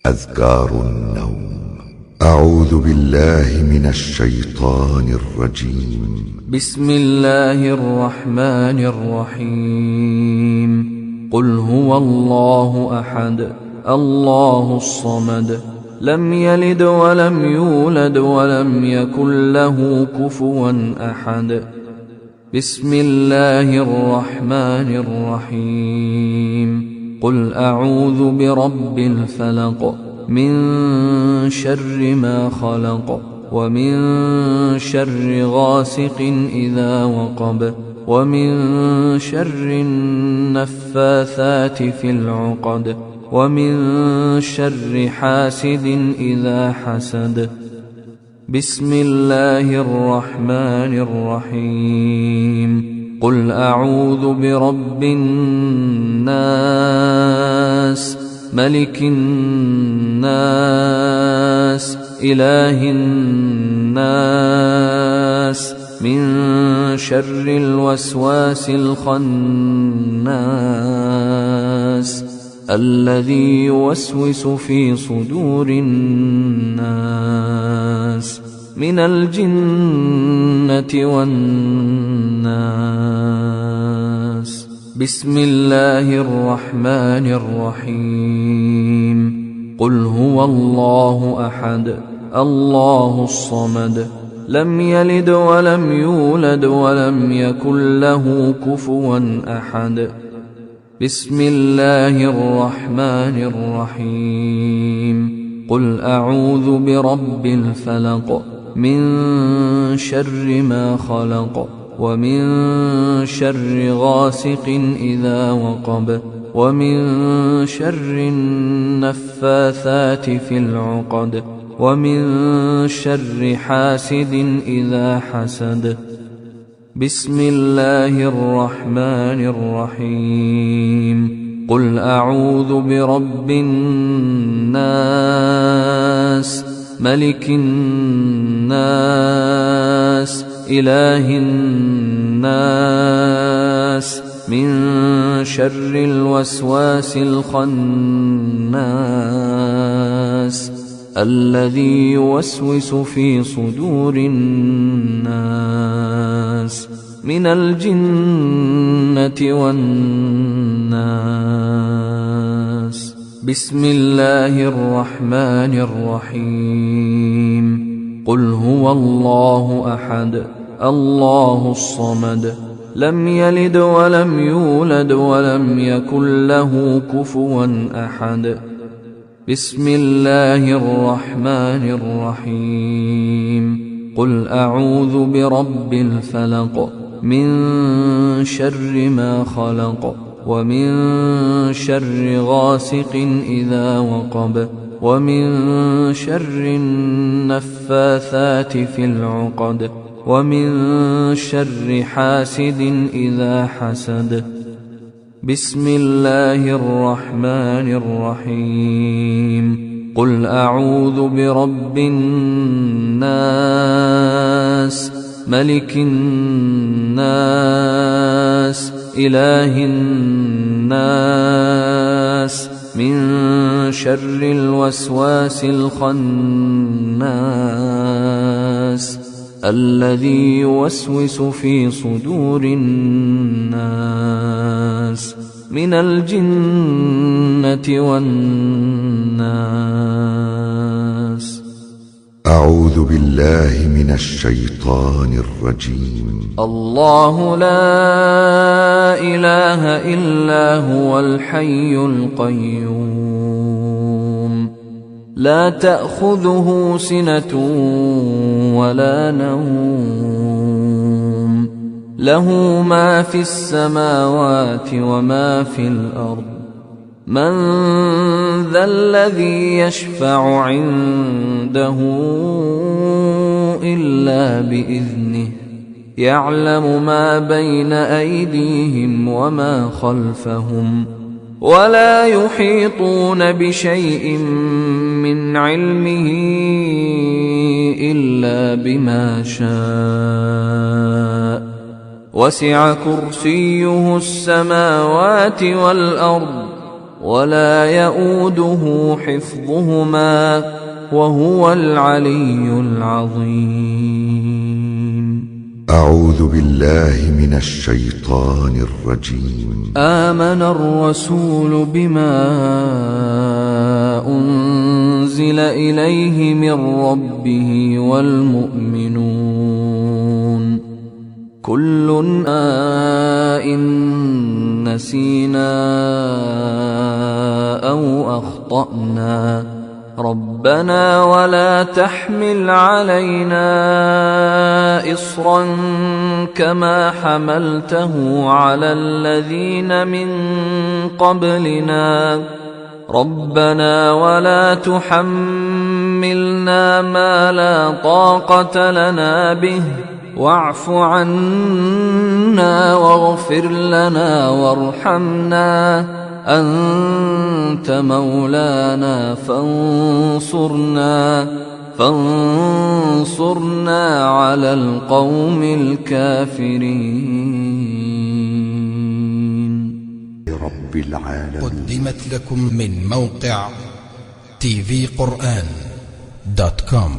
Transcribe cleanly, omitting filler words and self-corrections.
أذكار النوم. أعوذ بالله من الشيطان الرجيم. بسم الله الرحمن الرحيم. قل هو الله أحد الله الصمد لم يلد ولم يولد ولم يكن له كفوا أحد. بسم الله الرحمن الرحيم. قل أعوذ برب الفلق من شر ما خلق ومن شر غاسق إذا وقب ومن شر النفاثات في العقد ومن شر حاسد إذا حسد. بسم الله الرحمن الرحيم. قل أعوذ برب الناس ملك الناس إله الناس من شر الوسواس الخناس الذي يوسوس في صدور الناس من الجنة والناس. بسم الله الرحمن الرحيم. قل هو الله أحد الله الصمد لم يلد ولم يولد ولم يكن له كفوا أحد. بسم الله الرحمن الرحيم. قل أعوذ برب الفلق من شر ما خلق ومن شر غاسق إذا وقب ومن شر النفاثات في العقد ومن شر حاسد إذا حسد. بسم الله الرحمن الرحيم. قل أعوذ برب الناس ملك الناس إله الناس من شر الوسواس الخناس الذي يوسوس في صدور الناس من الجنة والناس. بسم الله الرحمن الرحيم. قل هو الله أحد الله الصمد لم يلد ولم يولد ولم يكن له كفوا أحد. بسم الله الرحمن الرحيم. قل أعوذ برب الفلق من شر ما خلق ومن شر غاسق إذا وقب ومن شر النفاثات في العقد ومن شر حاسد إذا حسد. بسم الله الرحمن الرحيم. قل أعوذ برب الناس ملك الناس إله الناس من شر الوسواس الخناس الذي يوسوس في صدور الناس من الجنة والناس. أعوذ بالله من الشيطان الرجيم. الله لا إله إلا هو الحي القيوم لا تأخذه سنة ولا نوم له ما في السماوات وما في الأرض. من ذا الذي يشفع عنده إلا بإذنه يعلم ما بين أيديهم وما خلفهم ولا يحيطون بشيء من علمه إلا بما شاء وسع كرسيه السماوات والأرض ولا يؤوده حفظهما وهو العلي العظيم. أعوذ بالله من الشيطان الرجيم. آمن الرسول بما أنزل إليه من ربه والمؤمنون كل إن نسينا أو أخطأنا ربنا ولا تحمل علينا إصرا كما حملته على الذين من قبلنا ربنا ولا تحملنا ما لا طاقة لنا به واعف عنا واغفر لنا وارحمنا أنت مولانا فانصرنا على القوم الكافرين. رب العالمين. قدمت لكم من موقع tvquran.com.